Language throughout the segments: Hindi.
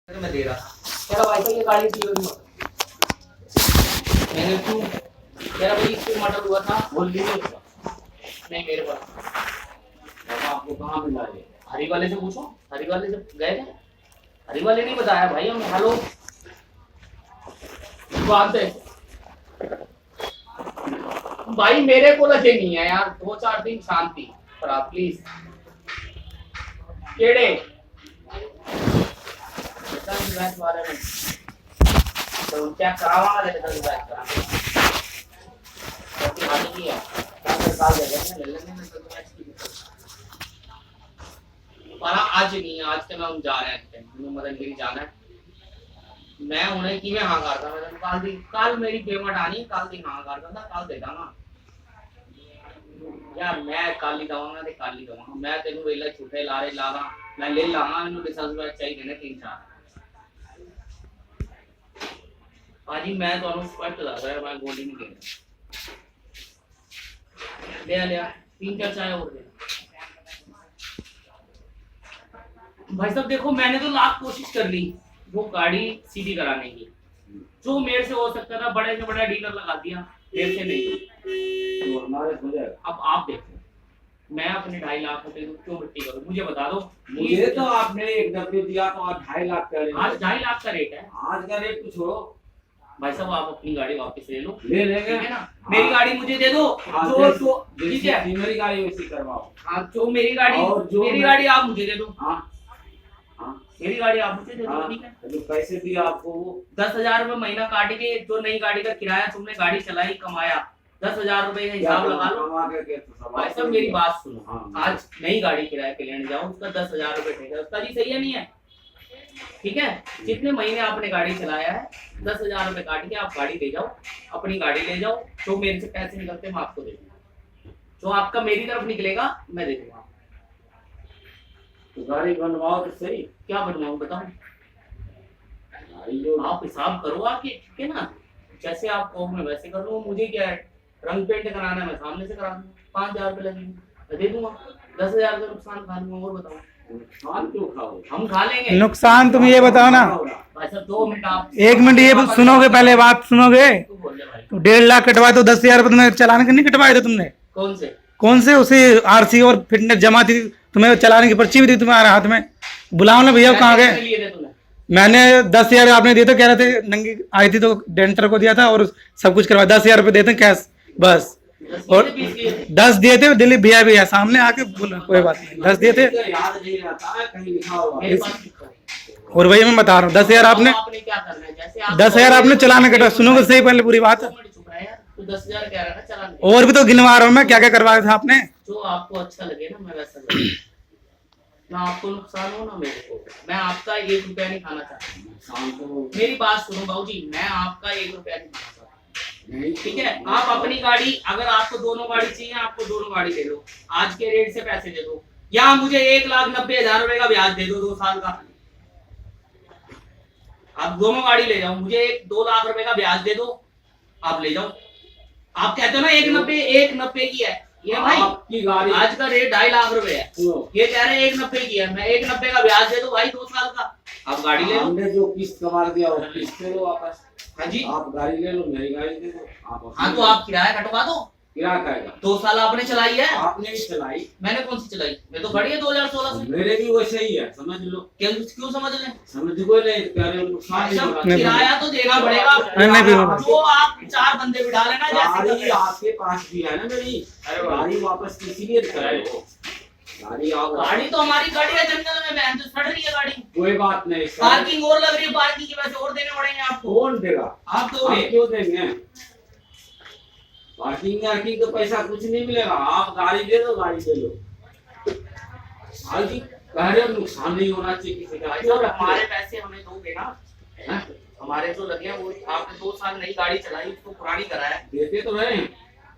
मैं दे रहा था। कह रहा भाई साहब ये गाड़ी की मैंने क्यों कह रहा भाई इसके मॉडल हुआ था बोल लीजिए नहीं मेरे पास। बाबा आपको कहाँ मिला है? हरी वाले से पूछो, हरी वाले से गए थे, हरी वाले नहीं बताया भाई हम। हेलो बात है भाई मेरे को लगे नहीं है यार, 2-4 दिन शांति पर आप प्लीज केड़े बारे में तो क्या करावा ले तो बात करा तो हाल की है काल दे देंगे ले लेंगे ना तो मैच की पर आज नहीं, आज के हम जा रहे हैं मदनगिरी जाना है। मैं उन्हें कि मैं हाँ करता मैं काल दी काल मेरी पेमेंट आनी काल दी हाँ करता था काल दे दांगा यार मैं काल ही दवांगा ते काल ही दवांगा मैं तेनु वेला छुटे लारे लागा मैं ले लांगा इनु रिसर्च बैच चाहिए ने 3-4 पाजी मैं तो स्पष्ट दस रहा मैं गोली नहीं देना ले 3-4 चाय और दे भाई साहब। देखो मैंने तो लाख कोशिश कर ली वो गाड़ी सीधी कराने की, जो मेरे से हो सकता था बड़े से बड़ा डीलर लगा दिया, मेरे से नहीं तो हमारे हो जाएगा। अब आप देखो मैं अपने 2.5 लाख रुपए क्यों मिट्टी करूं, मुझे बता दो। मुझे तो आपने 1 दिया तो आज 2.5 लाख का रेट, आज 2.5 लाख का रेट है। आज का रेट तो छोड़ो भाई साहब आप अपनी गाड़ी वापस ले लो, ले लेंगे ठीक है ना। मेरी गाड़ी मुझे दे दो जो ठीक है, मेरी गाड़ी वैसी करवाओ। हाँ जो मेरी गाड़ी आप मुझे दे दो। हाँ मेरी गाड़ी आप मुझे दे दो, ठीक है। जो पैसे दिए आपको वो 10,000 रुपए महीना काट के जो नई गाड़ी का किराया तुमने गाड़ी चलाई कमाया 10,000 रुपए का हिसाब लगा लो। भाई साहब मेरी बात सुनो, आज नई गाड़ी किराए पे लेने जाओ उसका 10,000 रुपए ठेका उसका जी सही है नहीं है, ठीक है। जितने महीने आपने गाड़ी चलाया है 10,000 रुपए काट के आप गाड़ी ले जाओ, अपनी गाड़ी ले जाओ, जो मेरे से पैसे निकलते मैं आपको दे दूंगा, जो आपका मेरी तरफ निकलेगा मैं दे दूंगा। तो गाड़ी बनवाओ तो सही। क्या बनवाऊं बताओ, आप हिसाब करो आके, ठीक है ना। जैसे आप कहो मैं वैसे कर लूँ, मुझे क्या है रंग पेंट कराना है मैं सामने से करा दूंगा, 5,000 रुपए लगेंगे दे दूंगा, 10,000 का नुकसान खा लूंगा। और बताओ नुकसान क्यों खाओ, हम खा लेंगे नुकसान। तुम ये बताओ ना भाई साहब 2 मिनट आप 1 मिनट ये सुनोगे, पहले बात सुनोगे। तो 1.5 लाख कटवाए तो 10,000 रुपए तुमने चलाने के नहीं कटवाए थे तुमने? कौन से उसे आरसी और फिटनेस जमा थी, तुम्हें चलाने की पर्ची भी थी तुम्हारे हाथ में। बुलाओ ना भैया कहाँ गए। मैंने 10,000 आपने दिए थे, कह रहे थे नंगी आई थी तो डेंटर को दिया था और सब कुछ करवाया। 10,000 रुपए देते कैश बस, और 10 दिए थे दिलीप भैया भी है सामने आके बोला कोई बात नहीं 10 दिए थे। याद नहीं रहता है कहीं लिखा हुआ। और वही मैं बता रहा हूँ 10,000 आपने क्या करना है, जैसे 10,000 आपने चलाने कटा। सुनोगे सही पहले पूरी बात। तो 10,000 कह रहा है चलाने, और भी तो गिनवा रहा हूँ मैं क्या क्या करवाया था आपने। जो आपको अच्छा लगे ना मैं वैसा करूँ, ना आपको नुकसान हो ना मेरे को। मैं आपका 1 रुपया नहीं खाना चाहता, मेरी बात सुनो बाबूजी, मैं आपका 1 रुपया नहीं खाना चाहता, ठीक है। आप अपनी गाड़ी, अगर आपको दोनों गाड़ी चाहिए आपको दोनों गाड़ी ले लो, आज के रेट से पैसे दे दो, या मुझे 1,90,000 रुपए का ब्याज दे दो 2 साल का। आप दोनों गाड़ी ले जाओ, मुझे 2 लाख रुपए का ब्याज दे दो, आप ले जाओ। आप कहते हो ना 1,90 की है ये भाई, आपकी गाड़ी आज का रेट 2.5 लाख रुपए है, ये कह रहे हैं 1,90 की है, मैं 1,90 का ब्याज दे दो भाई 2 साल का, आप गाड़ी ले लो। हमने जो किस्त कमा दिया वो किस्त ले लो वापस। हाँ जी आप गाड़ी ले लो, मेरी गाड़ी दे दो आप। हाँ तो आप किराया कटवा दो। किराया करेगा 2 साल आपने चलाई है, आपने भी चलाई, मैंने कौन सी चलाई, मैं तो खड़ी है 2016 से। मेरे भी वैसे ही है, समझ लो। क्यों समझ लें, समझ को नहीं कह रहे नुकसान नहीं हो रहा। किराया तो देना पड़ेगा, जो आप 4 बंदे बिठा लेना। गाड़ी आपके पास भी है ना मेरी, गाड़ी वापस किसी लिए कराए हो। गाड़ी तो हमारी गाड़ी है जंगल में, बहन तो सड़ रही है गाड़ी, कोई बात नहीं। पार्किंग और लग रही है, पार्किंग के पैसे और देने पड़ेंगे आपको। कौन देगा? आप दोगे। क्यों देंगे? पार्किंग का पैसा कुछ नहीं मिलेगा, आप गाड़ी ले लो, गाड़ी ले लो। हाँ जी कह रहे हो नुकसान नहीं होना चाहिए किसी का। हमारे पैसे हमें दोगे ना, हमारे जो लगे हैं वो आपने 2 साल नई गाड़ी चलाई उसको पुरानी कराया, देते तो है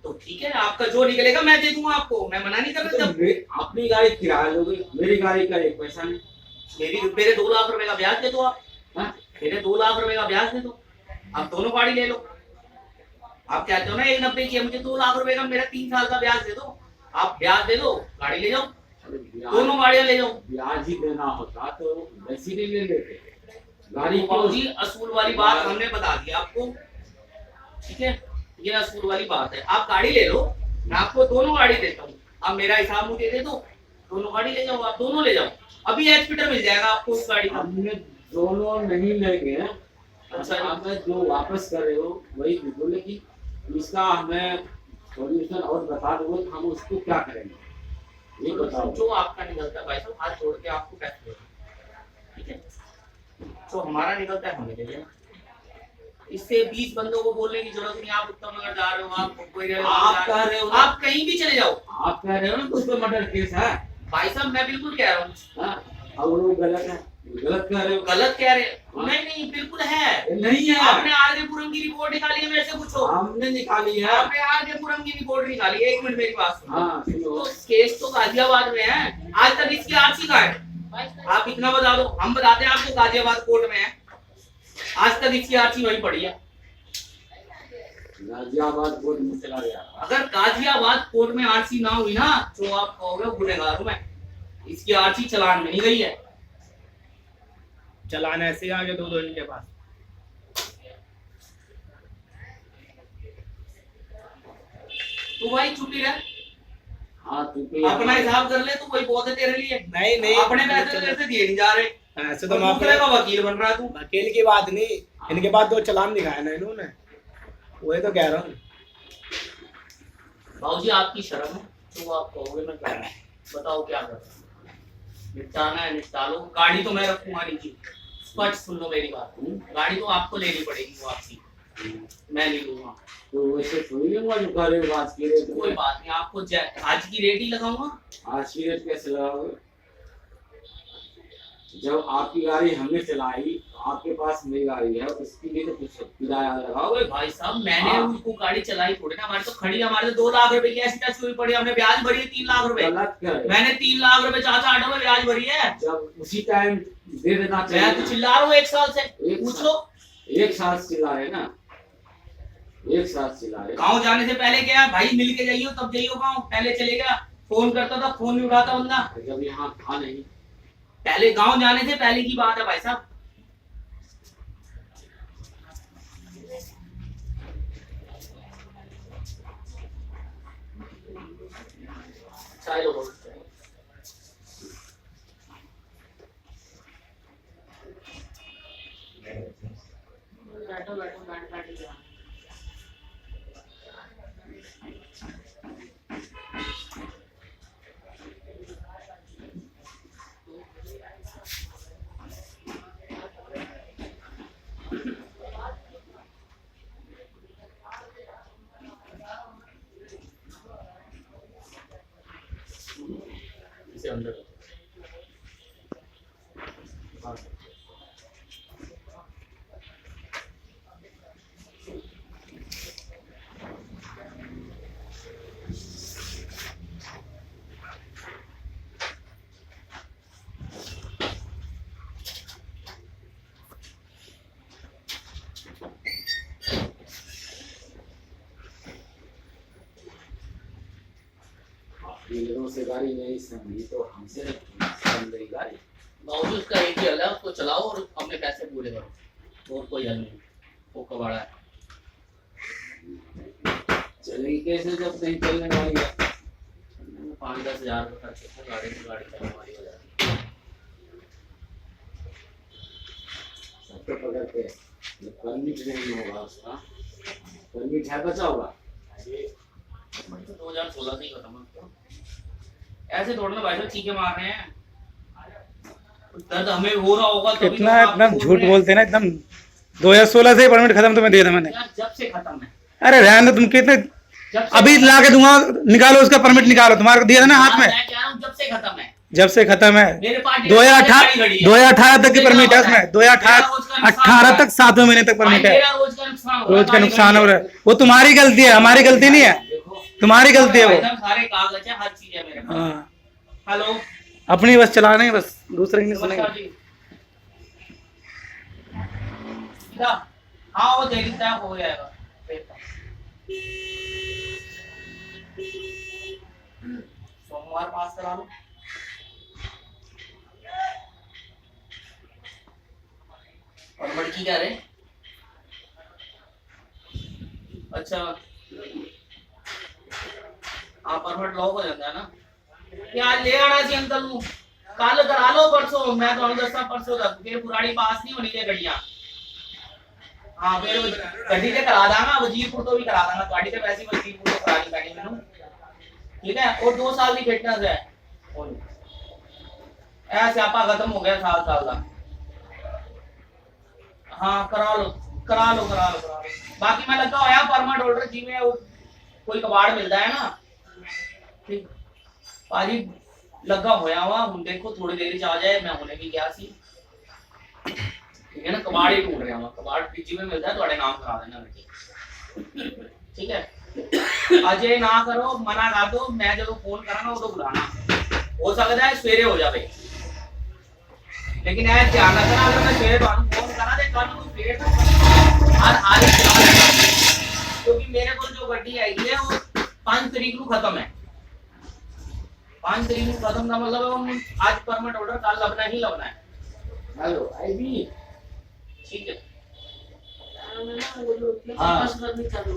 तो ठीक है, आपका जो निकलेगा मैं दे दूंगा आपको, मैं मना नहीं कर रहा। जब अपनी गाड़ी किराया लोगे, मेरी गाड़ी का 1 पैसा नहीं। मेरे 2 लाख रुपए का ब्याज दे दो आप, मेरे 2 लाख रुपए का ब्याज दे दो, आप दोनों गाड़ी ले लो। आप कहते हो ना 1,90 की है, मुझे 2 लाख रुपए का मेरा 3 साल का ब्याज दे दो, आप ब्याज दे दो, गाड़ी ले जाओ, दोनों गाड़ियां ले जाओ। ब्याज ही देना होता तो वैसे ही ले लेते। गाड़ी तो बाबूजी असूल वाली बात हमने बता दी आपको, ठीक है, ये असूल वाली बात है। आप गाड़ी ले लो, मैं आपको दोनों गाड़ी देता हूँ, आप मेरा हिसाब मुझे दे दो, दोनों गाड़ी ले जाओ, आप दोनों ले जाओ, अभी एचपीटर मिल जाएगा आपको उस गाड़ी का। हमने दोनों नहीं लेंगे। अच्छा, आप जो वापस कर रहे हो वही बोले कि इसका हमें सॉल्यूशन और बता दो, तो हम उसको क्या करेंगे ये बताओ। जो आपका निकलता है भाई साहब, हाथ जोड़ के आपको पैसे देना, ठीक है, जो हमारा निकलता है हमें दे देना। इससे 20 बंदों को बोलने की जरूरत नहीं। आप उत्तम नगर जा रहे हो, आप कोई आप कह रहे हो ना, आप कहीं भी चले जाओ, आप कह रहे हो ना उस पर मर्डर केस है। भाई साहब मैं बिल्कुल कह रहा हूँ, हाँ, और वो गलत है, गलत कह रहे हो। गलत कह रहे हैं? नहीं नहीं बिल्कुल है, ये नहीं है। आपने आरजेपुरम की रिपोर्ट निकाली है, मेरे से पूछो। हमने निकाली है। आपने आरजेपुरम की रिपोर्ट निकाली है, एक मिनट मेरी बात सुनो। हाँ सुनो, तो केस तो गाजियाबाद में है, आज तक इसकी आरसी कहाँ है? आप इतना बता दो, हम बताते हैं आपको गाजियाबाद कोर्ट में है, आज तक इसकी आरसी वहीं पड़ी है। गाजियाबाद कोर्ट में चला गया। अगर गाजियाबाद कोर्ट में आरसी ना हुई ना, तो आप कहोगे गुनहगार हूं मैं। इसकी आरसी चालान में नहीं गई है, चलान ऐसे आ गए 2 इनके पास। तो भाई छुट्टी रह, हाँ तू अपना हिसाब कर ले, तू कोई बहुत है तेरे लिए। नहीं नहीं, अपने पैसे तेरे से दिए नहीं जा रहे, ऐसे तो तो दूसरे का वकील बन रहा है तू। वकील की बात नहीं, इनके पास 2 चालान दिखाए ना इन्होंने, वही तो कह रहा हूँ। बाबूजी आपकी शर्म है, तो आप कहोगे मैं क्या बताओ क्या कर, निपटाना है निपटा लो। गाड़ी तो मैं रखूंगा नहीं जी, स्पष्ट सुन लो मेरी बात, गाड़ी तो आपको लेनी पड़ेगी, वो आपकी, मैं नहीं लूंगा। तो वैसे थोड़ी लूंगा जो कह रहे हो आज की रेट। कोई बात नहीं, आपको आज की रेट ही लगाऊंगा। आज की रेट कैसे लगाओगे? जब आपकी गाड़ी हमने चलाई, आपके पास मेरी गाड़ी है, उसकी लिए तो कुछ किराया लगाओगे। भाई साहब मैंने हाँ। उसको गाड़ी चलाई थोड़ी ना, हमारे तो खड़ी, हमारे तो 2 लाख रुपए की ऐसी टच हुई पड़ी, हमने ब्याज भरी है 3 लाख रुपए। गलत करे। मैंने 3 लाख रुपए चाचा ऑटो में ब्याज भरी है। जब उसी टाइम दे देना मैं चाहिए। तो चिल्ला रहा हूँ 1 साल से, एक पूछ लो। एक साथ चिल्ला रहे ना, एक साथ चिल्ला रहे। गाँव जाने से पहले क्या भाई, मिल के जाइयो तब जाइयो गाँव, पहले चले गया, फोन करता था, फोन नहीं उठाता बंदा। जब यहाँ था नहीं, पहले गाँव जाने से पहले की बात है भाई साहब। चलो बैठो बैठो बैठ जाओ। इसे अंदर डीलरों से गाड़ी नहीं समझी तो हमसे समझ रही गाड़ी। बाबूजी उसका एक ही हल है, उसको चलाओ और अपने पैसे पूरे करो, और कोई हल नहीं, वो कबाड़ा है। चलेगी कैसे जब नहीं चलने वाली है? 5-10 हजार रुपये खर्च है गाड़ी में, गाड़ी चलने हो जाती है। सबको पकड़ते हैं, परमिट नहीं होगा उसका, परमिट है बचा होगा। 2016 से ही खत्म है। ऐसे थोड़ा ना भाई साहब चीखे मार रहे हैं, दर्द हमें हो रहा होगा तभी इतना तो आप एकदम बोल झूठ रहे हैं। बोलते हैं ना एकदम। 2016 से ही परमिट खत्म तुम्हें दिया था मैंने। यार जब से खत्म है, अरे रहने दो, तुम कितने जब से अभी ला के दूंगा, निकालो उसका परमिट निकालो, तुम्हारे को दिया था ना हाथ में। मैं कह रहा हूँ जब से खत्म है, जब से खत्म है मेरे पास 2018 तक की परमिट है उसमें, 2018 तक 7वें महीने तक परमिट है। मेरा रोज का नुकसान हो रहा है, रोज का गाड़ी नुकसान हो खड़ी रहा है, वो तुम्हारी गलती है, हमारी गलती नहीं है, देखो तुम्हारी गलती है भाई वो। साहब सारे कागज है, हर चीज है मेरे पास। हाँ, हेलो अपनी बस चलाने बस, दूसरे की नहीं नमस्कार सुनेंगे। जी। सीधा हाँ वो दे देता है, हो जाएगा। सोमवार पास करा लो। और मटकी क्या रहे? अच्छा हाँ परमिट लॉक हो जाता है ना। यार ले आना चाहिए अंकल नू, कल करा लो परसों, मैं तो दसा परसों तक फिर पुरानी पास नहीं होनी चाहिए गड्डियां। हाँ फिर गड्डी से करा दांगा, वजीरपुर तो भी करा दांगा, गाड़ी से वैसे ही वजीरपुर तो करानी पैनी मैनू, ठीक है। और 2 साल की फिटनेस है, ऐ स्यापा खत्म हो गया साल का। हाँ करा लो करा लो करा लो करा लो। बाकी मैं लगा होया परमिट होल्डर जिवें कोई कबाड़ मिलता है ना, ठीक भाजी लगा होया वा हुण देखो थोड़ी देर च आ जाए, मैं हुणे भी गया सी, ठीक है ना। कबाड़ ही ढूंढ रहा हूं, कबाड़ जिवें मिलता है ਤੁਹਾਡੇ नाम करा देना बेटे, ठीक है। अजय ना करो, मना कर दो, मैं जब फोन करांगा उदो बुलाना, हो सकता है सवेरे हो जाए, लेकिन ऐ ध्यान रखना अगर मैं सवेरे ਤੁਹਾਨੂੰ फोन करा ते कल ਨੂੰ फिर हर हाल क्योंकि मेरे को जो गड्डी आई है वो 5 तारीख को खत्म है। 5 तारीख को खत्म का मतलब है आज परमिट ऑर्डर कल लगना ही लगना है। हेलो आई भी ठीक है हाँ बस करनी चालू।